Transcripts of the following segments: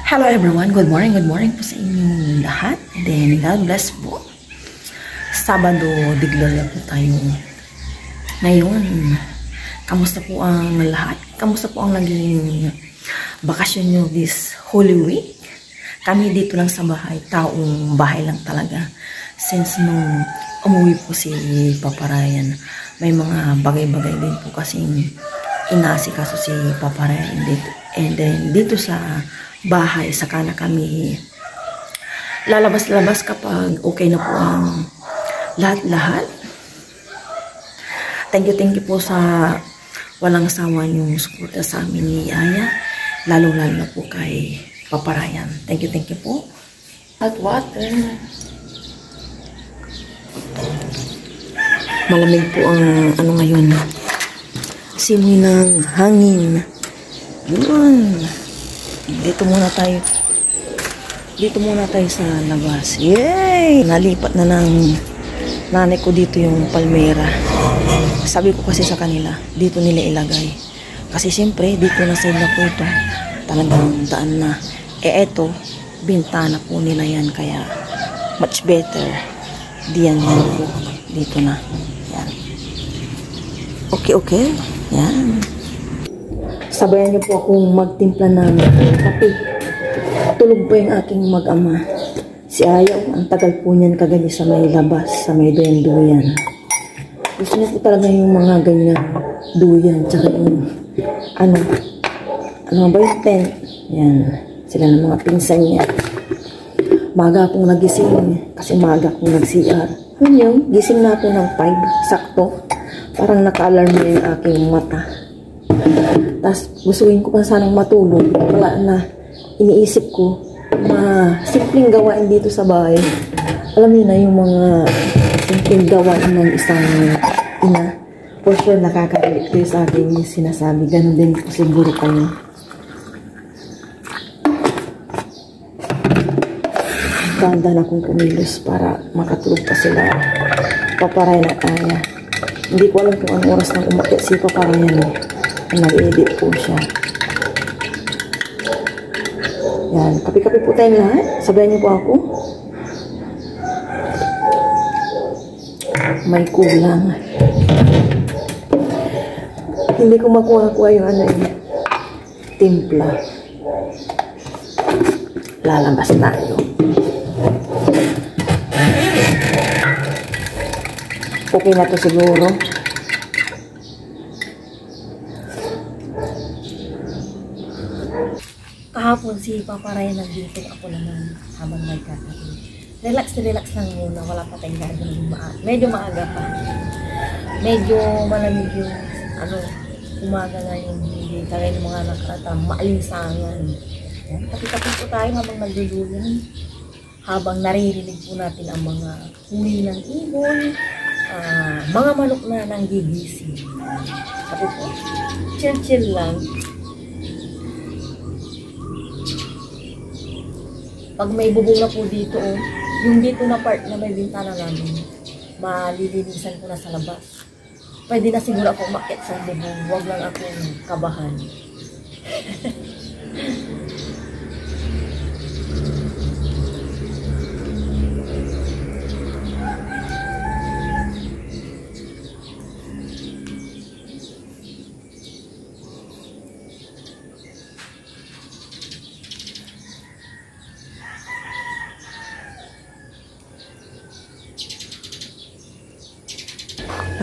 Hello everyone, good morning po sa inyong lahat. And then, God bless po. Sabado, digla na po tayo. Ngayon, kamusta po ang lahat? Kamusta po ang naging bakasyon nyo this Holy Week? Kami dito lang sa bahay, taong bahay lang talaga. Since nung umuwi po si Papa Ryan, may mga bagay-bagay din po kasing inasikaso si Papa Ryan dito. And then, dito sa bahay, saka na kami lalabas-labas kapag okay na po ang lahat-lahat. Thank you po sa walang sawa yung suporta sa amin ni Aya, lalo-lalo na po kay Papa Ryan. Thank you po. Hot water. Malamig po ang ano ngayon, simoy ng hangin. Yun. Dito muna tayo sa labas. Yay! Nalipat na ng nanay ko dito yung palmera. Sabi ko kasi sa kanila, dito nila ilagay. Kasi siyempre, dito na sa ila po ito. Talagang daan na. Eto, bintana po nila yan. Kaya, much better. Diyan yan po. Dito na. Yan. Okay. Yan. Sabayan niyo po akong magtimpla ng kape. Tulog po yung aking mag-ama. Si Ayaw, ang tagal po niyan kagabi sa may labas, sa may duyan. Gusto niya po talaga yung mga ganyan duyan, tsaka yung ano ba yung tent. Yan, sila ng mga pinsan niya. Maga akong nagising, kasi maga akong nag-CR. Ano yun? Gising na ako ng 5, sakto. Parang naka-alarm na yung aking mata. Tapos gustuin ko pa sanang matulog. Wala na. Iniisip ko, simpleng gawain dito sa bahay. Alam niyo na yung mga simpleng gawain ng isang ina. For sure, nakaka-relate kayo sa akin yung sinasabi. Ganon din po siguro kayo. Dahan-dahan akong kumilos para makatulog pa sila. Papa Ryan at Aya. Hindi ko alam kung anong oras nang umakyat si Papa Ryan. Nag-edit po siya. Yan. Kape-kape po tayong lahat. Sabayan niyo po ako. May kulang. Hindi ko makuha-kuha yung ano yun. Timpla. Lalabas tayo. Okay na to siguro. Kahapon si Papa Ryan nandito, ako naman habang nagkakape. Relax lang muna, wala pa tayong gagawin. Medyo maaga pa. Medyo malamig yung umaga na yung hindi. Kaya yung mga nakaratang maalinsangan. Yan, kape-kape po tayo habang nagluluyan. Habang naririnig po natin ang mga huli ng ibon, mga manok na nanggigising. Kape po. Chill lang. Pag may bubong na po dito, yung dito na part na may bintana namin, malilinisan ko na sa labas. Pwede na siguro ako umakyat sa bubong, huwag lang akong kabahan.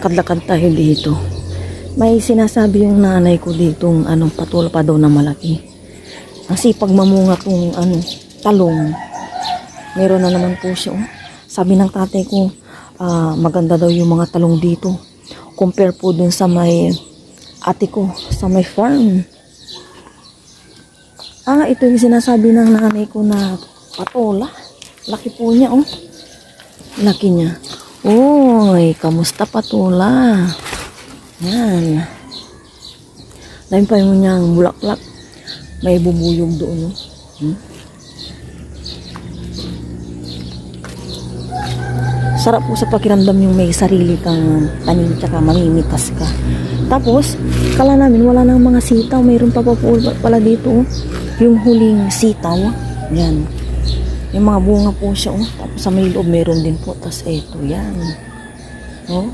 Lakad-lakad tayo dito. May sinasabi yung nanay ko ditong patula pa daw na malaki. Ang sipag mamunga kung talong. Meron na naman po siya. Sabi ng tatay ko, maganda daw yung mga talong dito. Compare po dun sa may ate ko, sa may farm. Ito yung sinasabi ng nanay ko na patola. Laki po niya, Laki niya. Oy, kamusta patula? Yan. Dahil pa yung niyang bulaklak. May bubuyog doon, Sarap po sa pakiramdam yung may sarili kang tanim tsaka mamimitas ka. Tapos, kala namin wala nang mga sitaw. Mayroon pa po pala dito. yung huling sitaw. Yan. Yung mga bunga po siya, oh. Tapos sa may loob meron din po. Tapos eto, yan. Oh.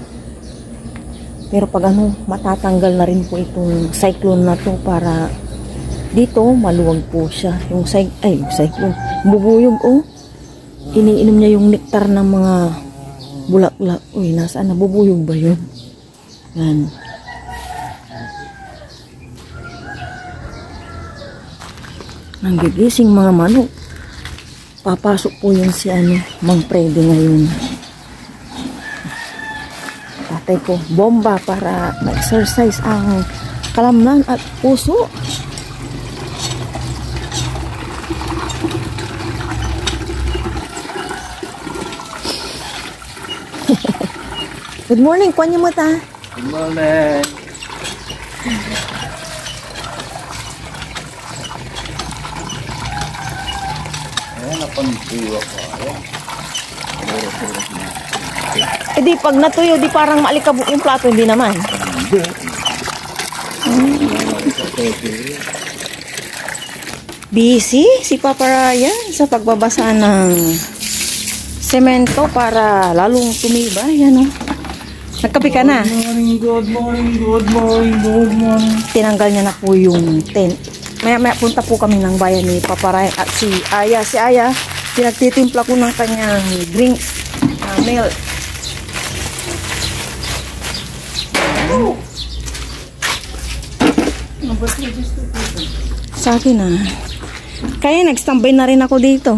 Pero pag ano, matatanggal na rin po itong cyclone na to para dito maluwag po siya. Yung cyclone, bubuyog, oh. Iniinom niya yung nektar ng mga bulaklak. Uy, nasaan? Nabubuyog ba yun? Yan. Ang gigising mga manok. Papasok po yun si Mang Freddy ngayon. Tatay ko, bomba para ma-exercise ang kalamnan at puso. Good morning, kuwan niyo mo ta. Good morning. Ayan, napantiwa ko. Eh di, pag natuyo, di parang maalikabok yung plato, hindi naman. Busy si Papa Ryan sa pagbabasa ng semento para lalong tumibay. Yan, oh. Nagkape ka na? Good morning, good morning, good morning. Tinanggal niya na po yung tent. Maya punta po kami ng bayan ni Papa Ryan at si Aya. Si Aya, pinagtitimpla ko ng kanyang drinks, milk. Sa akin na. Kaya nag-standby na rin ako dito.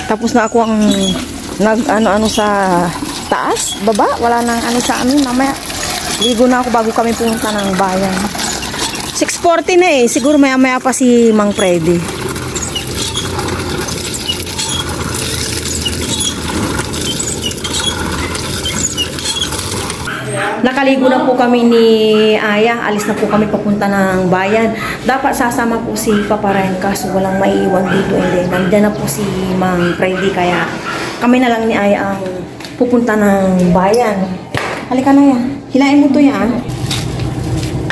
Tapos na ako ang nag-ano sa taas, baba. Wala nang ano sa amin. Mamaya, ligo na ako bago kami pumunta ng bayan. 6:40 na eh. Siguro maya-maya pa si Mang Freddy. Nakaligo na po kami ni Aya. Alis na po kami papunta ng bayan. Dapat sasama po si Papa Ryan kaso walang maiiwan dito. And then, nandyan na po si Mang Freddy. Kaya kami na lang ni Aya ang pupunta ng bayan. Halika na yan. Hilain mo to yan.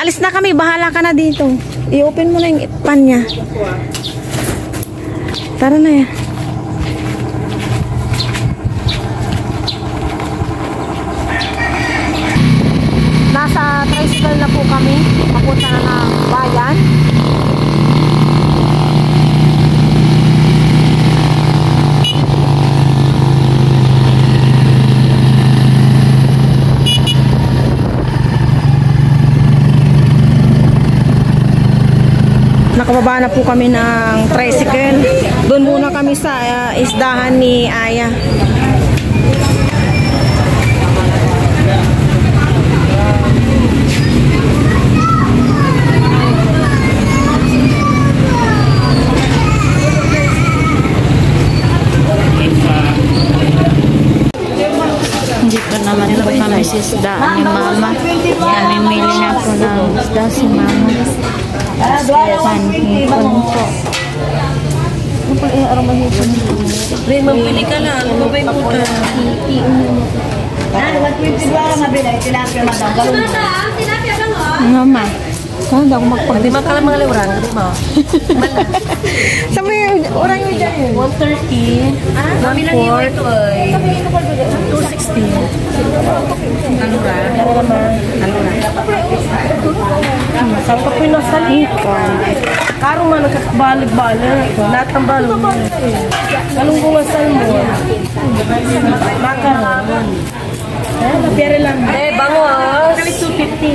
Alis na kami. Bahala ka na dito. I-open mo na yung pan niya. Tara na yan. Nasa tricycle na po kami. Papunta na ng bayan. Nakababa na po kami ng tricycle. Doon muna kami sa isdahan ni Aya. Dito naman po kami sa isdaan ni Mama. Namimili na po ng isda si Mama. Panhipon po. Rin, magbili ka lang. Mabay mo ka. Mama. Saan daw magpag... Di ba ka lang mga liwrang? Di ba? Sabi orang yung dyan yun. 130. Mami lang yung ito ay. 260. Kalura. Saan pa pinasalipa? Karo man nagkakabalik-balik. Lahat ng balong. Galunggungan sa mo. Makaroon. Lapyari lang. Bangos. Kalit 250.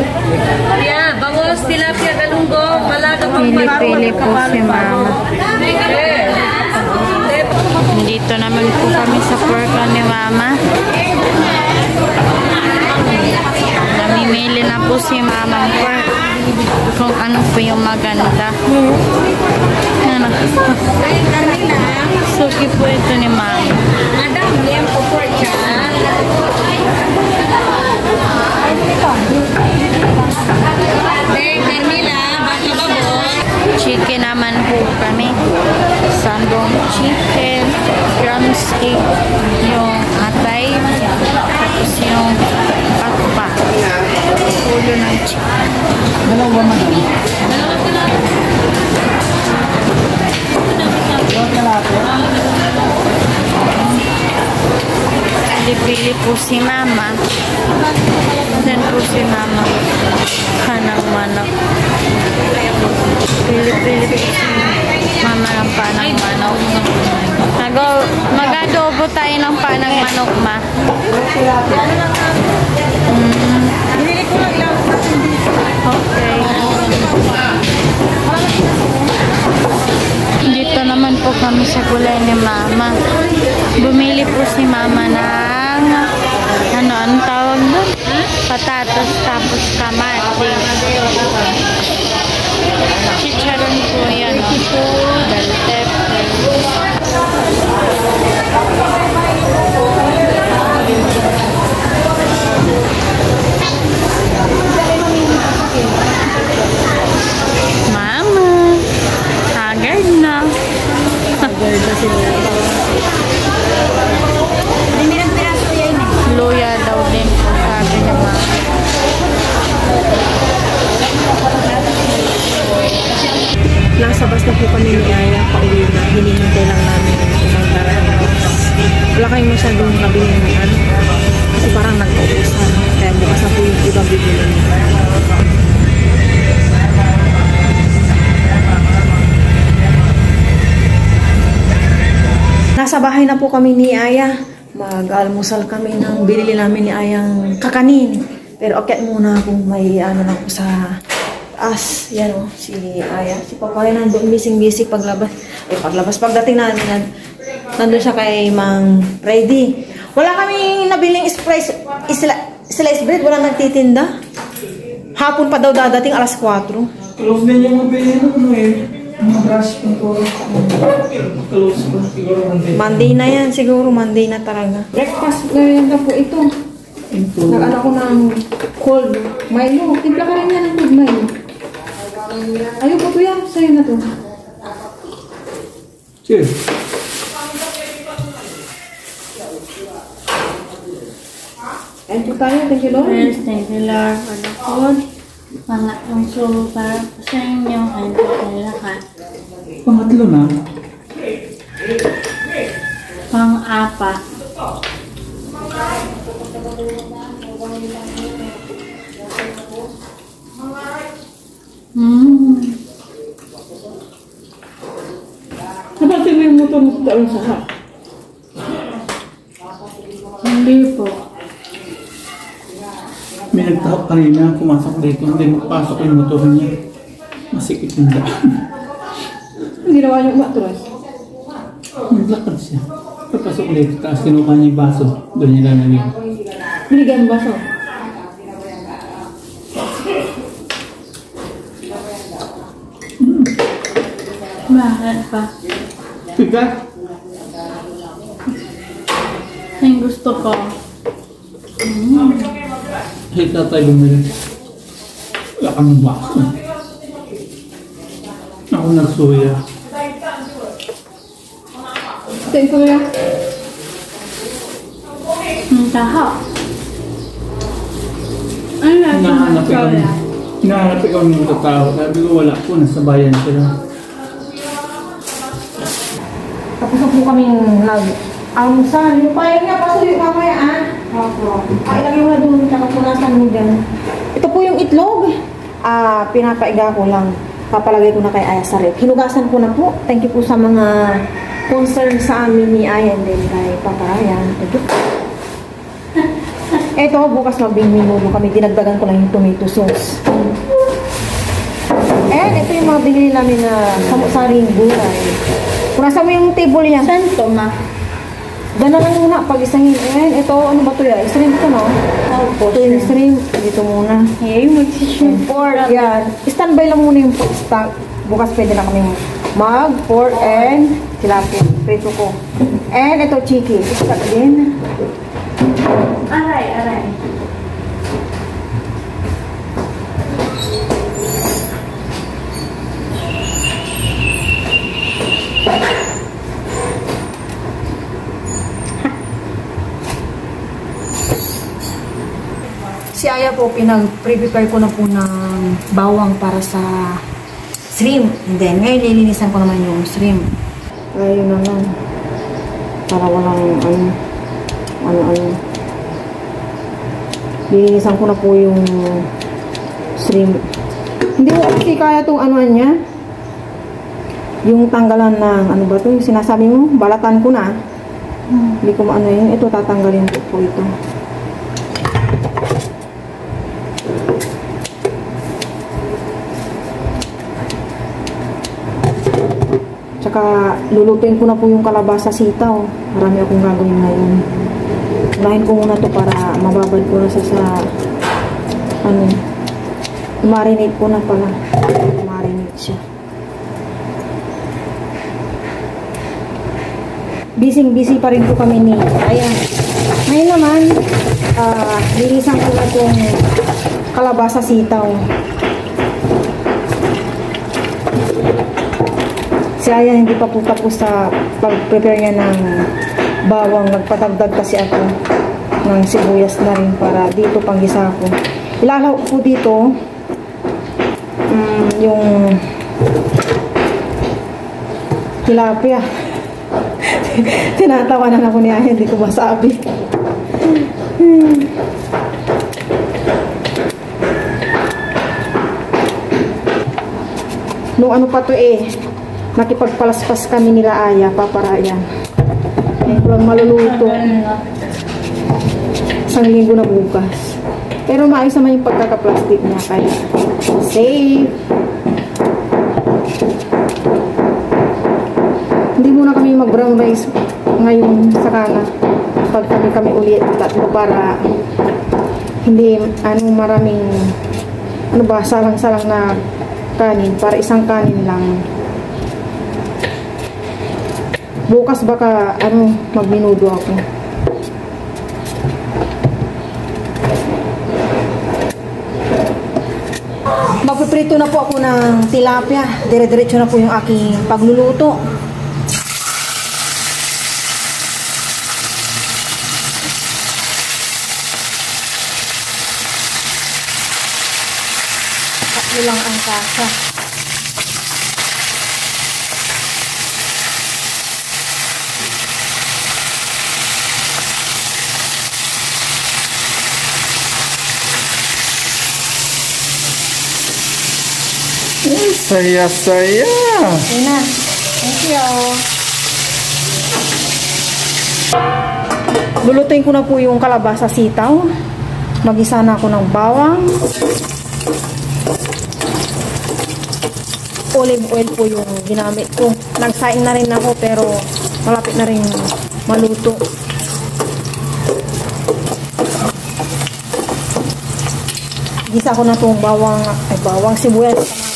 Yeah, bangos, tilapia, galunggong, malaga pang Pili-pili po si Mama. Dito naman po kami sa porka ni Mama. Namimili na po si Mama pork kung ano po yung maganda. Ano? Suki po ito ni Mama. Madam, yan po pork siya. Chicken naman po kami. Sandong chicken, drumstick, yung atay, tapos yung patpa. Ulo ng Dalawa man. Pili-pili po si Mama. Then po si Mama. Kanang manok. Pili-pili po si Mama ng panang manok. Mag-adobo tayo ng panang manok, Ma. Okay. Dito naman po kami sa gulay ni Mama. Bumili po si Mama ng anong tawag doon? Patatas tapos kamatis. Chicharon po yan. Bell pepper. Mama, haggard na. Haggard na sila. Luya daw din po, sabi niya, Mama. Nasa bus na po kami ni Aya, pauwi na. Hinihintay lang namin ang daraan. Wala kayong masyadong nabili ng ano. Kasi parang nag-uusan. Kaya bukas na po yung ibang bibili niya. Nasa bahay na po kami ni Aya. Mag-almusal kami ng binili namin ni Ayang kakanin. Pero okay muna kung may ano lang po sa taas. Yan o, si Aya. Si Papa ay nandun bising-bising paglabas. Pagdating namin, nandun siya kay Mang Freddy. Wala kaming nabiling slice bread. Wala nagtitinda. Hapon pa daw dadating, alas 4. Close na yung mabili ano eh. Mga brush pintura. Close pa siguro Monday. Monday na yan, siguro. Monday na talaga. Breakfast na po ito. Nag-ano ko ng cold Milo. Timpla ka rin yan ng cold Milo. Ayaw po yan. Sa'yo na to. Cheers. Ayun po tayo. Thank you, Lord. Yes, thank you, Lord, for the food. Pangatlong sulo para po sa inyo. And sa lahat. Pangatlo na. Pang-apat. Napansin mo yung motor mo sa saka? Hindi po. May nagtahap kanina, pumasok dito, hindi makapasok yung motor niya. Masikip yung daan. Ang ginawa niyo umatras? Naglakad siya. Pagpasok dito, tapos kinuha niya yung baso. Doon niya lalagay. Binigyan ba siya? Bakit pa? Pigat! Ang gusto ko. Ay, tatay bumili. Wala kang baso. Ako nagsuya. Thank you, Kuya. Ang taha. Ano Hinahanap ikaw ng mga tao. Sabi ko wala po, nasa bayan sila. Tapos na po kaming nag-almusal. Yung payag niya, pasuyo mamaya, ah. Opo. Ilagay mo na doon, tsaka punasan mo dyan. Ito po yung itlog. Pinapaiga ko lang. Papalagay ko na kay Aya sa rep. Hinugasan ko na po. Thank you po sa mga concern sa amin ni Aya and then kay Papa Aya. Thank you. Ito, bukas magbing-minudo kami. Dinagdagan ko lang yung tomato sauce. And ito yung mga binili namin na samu-saring gulay. Punasan mo yung table yan. Saan to, Ma? Gana lang muna pag isangin. Ayan, ito, ano ba ito yan? Isangin ito, no? Opo. Ito yung stream. Dito muna. Hey, mag-shrimp. Pork, yan. Standby lang muna yung pork stock. Bukas pwede na kami mag-pork and tilapia. Prito ko. And ito, chicken. Stock din. Aray, aray. Si Aya po, pinag-prepare ko na po ng bawang para sa shrimp. And then, ngayon lilinisan ko naman yung shrimp. Ayun na lang. Para walang ano. Lilinisan ko na po yung shrimp. Hindi ko kasi kaya itong anuan niya. Yung tanggalan ng, ano ba ito? Yung sinasabi mo, balatan ko na. Hindi ko maano yun. Ito, tatanggalin ko po ito. Tsaka, lulutuin ko na po yung kalabasa sitaw. Marami akong gagawin ngayon. Unahin ko muna to para mababad ko na sa marinate ko na pala. Marinate siya. Busy pa rin po kami ni Ayan. Ngayon naman, lilisan ko na itong kalabasa sitaw. Si Aya hindi pa po tapos sa pag-prepare niya ng bawang. Nagpatagdag kasi ako ng sibuyas na rin para dito panggisa ko. Ilalaw po dito yung tilapia. Tinatawanan ako ni Aya, hindi ko masabi. Nung ano pa to nakipagpalaspas kami nila Aya, paparayan. Ngayon ko lang maluluto. Isang linggo na bukas. Pero maayos naman yung pagkaka-plastic niya, kaya safe. Hindi muna kami mag-brown rice ngayon sa kana. Pag kami ulit tatlo para hindi maraming salang-salang na kanin, para isang kanin lang. Bukas baka magminudo ako. Magpiprito na po ako ng tilapia. Dire-diretso na po yung aking pagluluto. Tatlo lang ang kasa. Saya-saya. Yun na. Thank you. Lulutuin ko na po yung kalabasa sitaw. Magisa na ako ng bawang. Olive oil po yung ginamit ko. Nagsaing na rin ako pero malapit na rin maluto. Gisa ko na itong bawang sibuyas.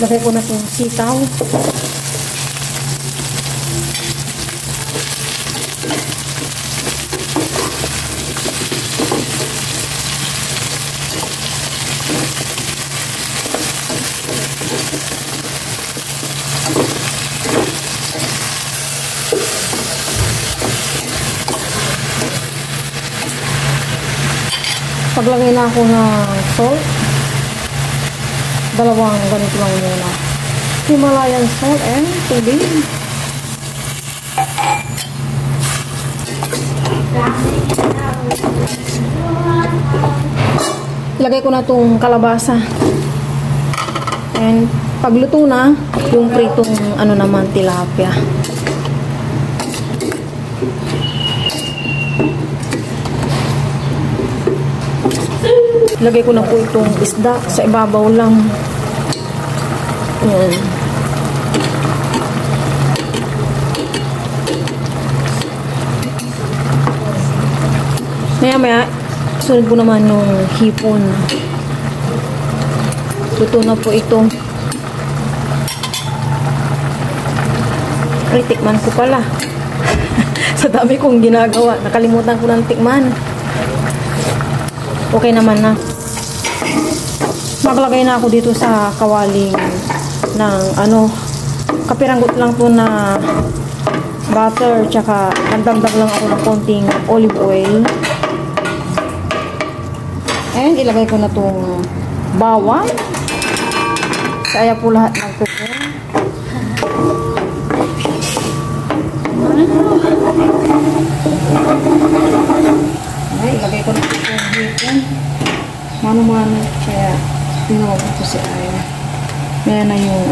Lagay ko na itong sitaw. Paglagay na ako ng salt. Dalawang ganito lang muna. Himalayan salt and tubig. Ilagay ko na itong kalabasa. And pagluto na, yung pritong naman tilapia. Ilagay ko na po itong isda sa ibabaw lang. Ayan. Maya-maya, sunod ko naman yung hipon. Luto na po ito. Tikman ko pala. Sa dami kong ginagawa, nakalimutan ko ng tikman. Okay naman na. Maglagay na ako dito sa kawaling ng kapiranggot lang to na butter, tsaka nagdagdag lang ako ng konting olive oil. And ilagay ko na tong bawang. Kaya po lahat ng tuko. Ay, ilagay ko na itong bacon. Mano-mano. Kaya tinawag ko si Aya. Kaya na yung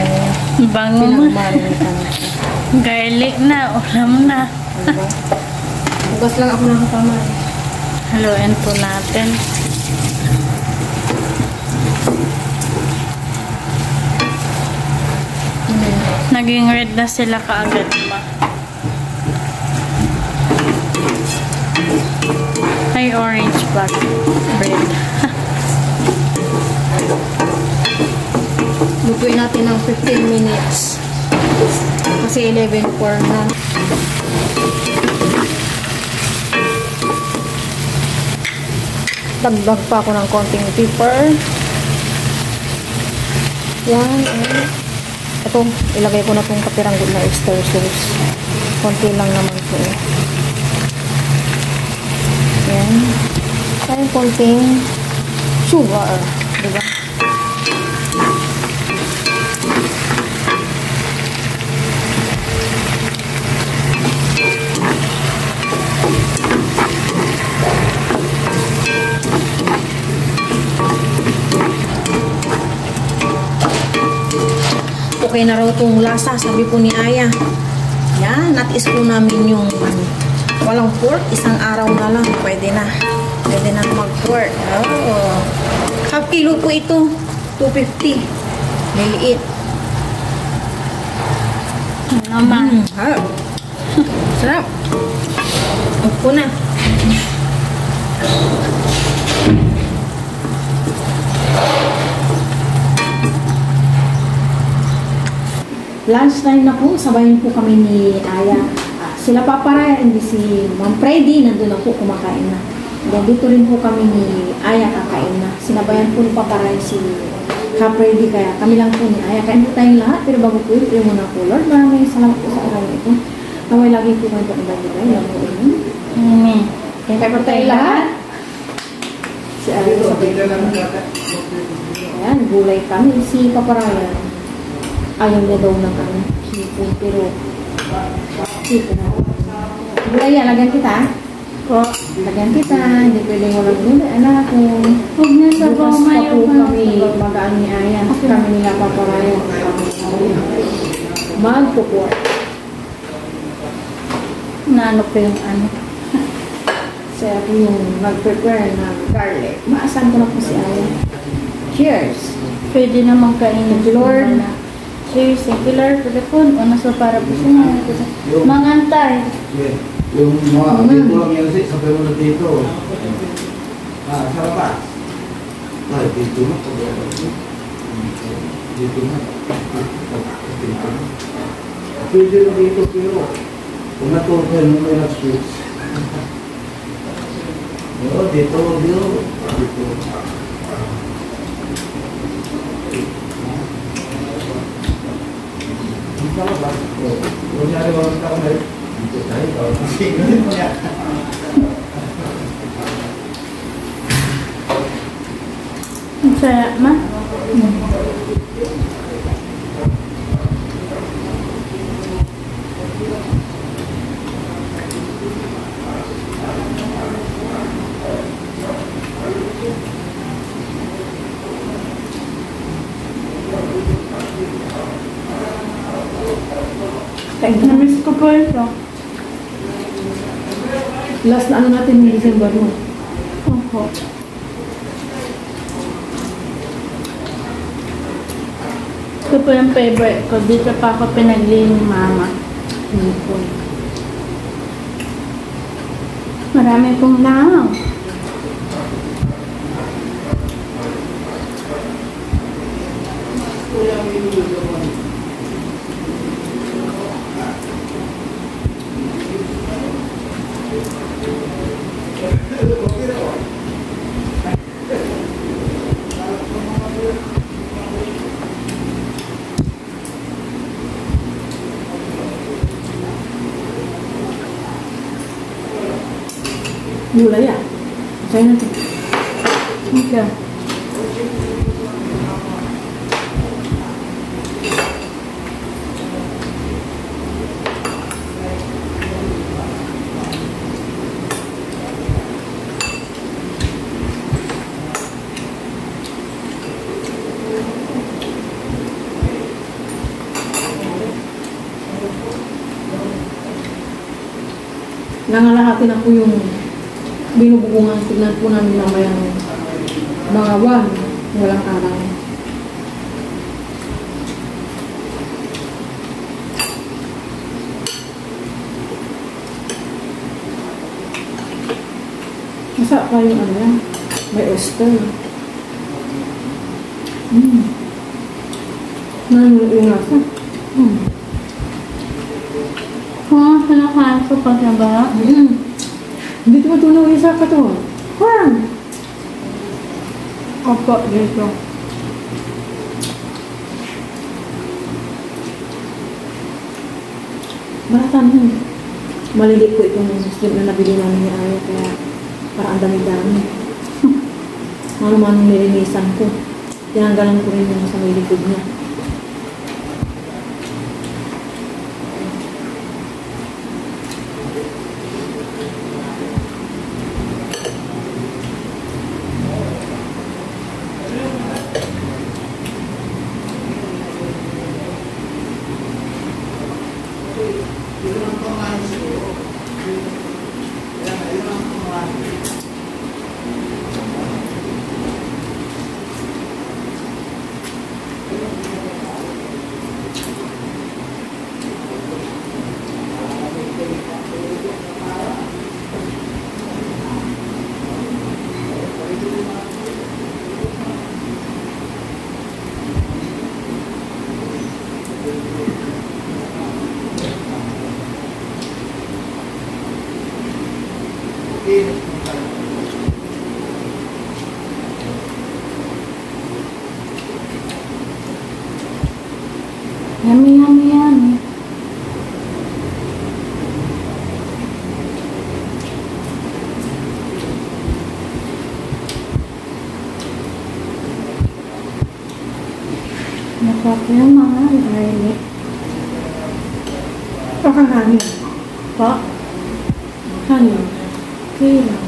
Bango mo. pinagmaritan ko. Garlic na, ulam na. Diba? Hugas lang ako ng kamay. Haluin po natin. Naging red na sila kaagad, ma. Ay, orange black bread. Lutuin natin ng 15 minutes. Kasi 11:04 na. Dagdag pa ako ng konting pepper. Yan. Ito, ilagay ko na itong kapiranggot na oyster sauce. Konti lang naman ito. Yan. Kaya konting sugar. Diba? Okay na raw itong lasa, sabi po ni Aya. Yan, natiis po namin yung walang pork, isang araw na lang, pwede na. Pwede na mag-pork. Oh. Half kilo po ito, 250. Liliit. Naman. Sarap. Upo na. Lunch time na po, sabayin po kami ni Aya. Sila Paparaya, hindi si Ma'am Freddy, nandun na po, kumakain na. Then dito rin po kami ni Aya, kakain na. Sinabayan po ni Paparaya si Ka Freddy, kaya kami lang po ni Aya. Kain po tayong lahat, pero bago po yun, muna po, Lord, maraming salamat po sa araw ito. Naway lagi po kayo pag-ibagay, lang po yun. Kain po tayong lahat. Si Aya, ayan, gulay kami. Si Paparaya, ayaw niya daw ng hipon, pero hipon na. Gulay yan, lagyan kita. Po. Lagyan kita, hindi pwedeng walang gulay. Anak ko. Huwag na sa Bukas pa pamayo po ka. kami magaan ni Aya. Kami nila Paparaya. Magpuport. Naano ko yung ano. So, ako yung nag-prepare ng garlic. Maasan ko na po si Aya. Cheers! Pwede na magkainin. Thank you, Lord. Cheers, secular, telefon, o nasa para po siya. Mangantay. Yung mga dito lang yan sa pero na dito. Sarap ba? Ay, dito na. Dito na. Pwede na dito pero kung natutunan mo may nag-switch. Dito. Kunyari orang tahu dari itu saya kalau masih punya. Saya mah. Namiss ko po ito. Last na ano natin ng December mo. Opo. Ito po yung favorite ko. Dito pa ako pinagli ni Mama. Hipon. Marami pong lang. Gulay ah. Kaya natin. Okay. Nangalahati na po yung binubugungan. Tignan po namin mamaya ng mga walang araw. Masarap pa yung ano yan. May oyster. Nanulog yung nasa. Nakakaso pa siya ba? Hindi tumatunaw yung saka to. Opo, dito. Baratan yun. Maliliit po itong shrimp na nabili namin ni Aya, kaya parang ang dami-dami. Ano-manong nilinisan ko. Tinanggalan ko rin yung sa may likod niya. Yummy, yummy, yummy. Masarap yung mga garlic. Pakakanin. Po? Kanin. Kaya.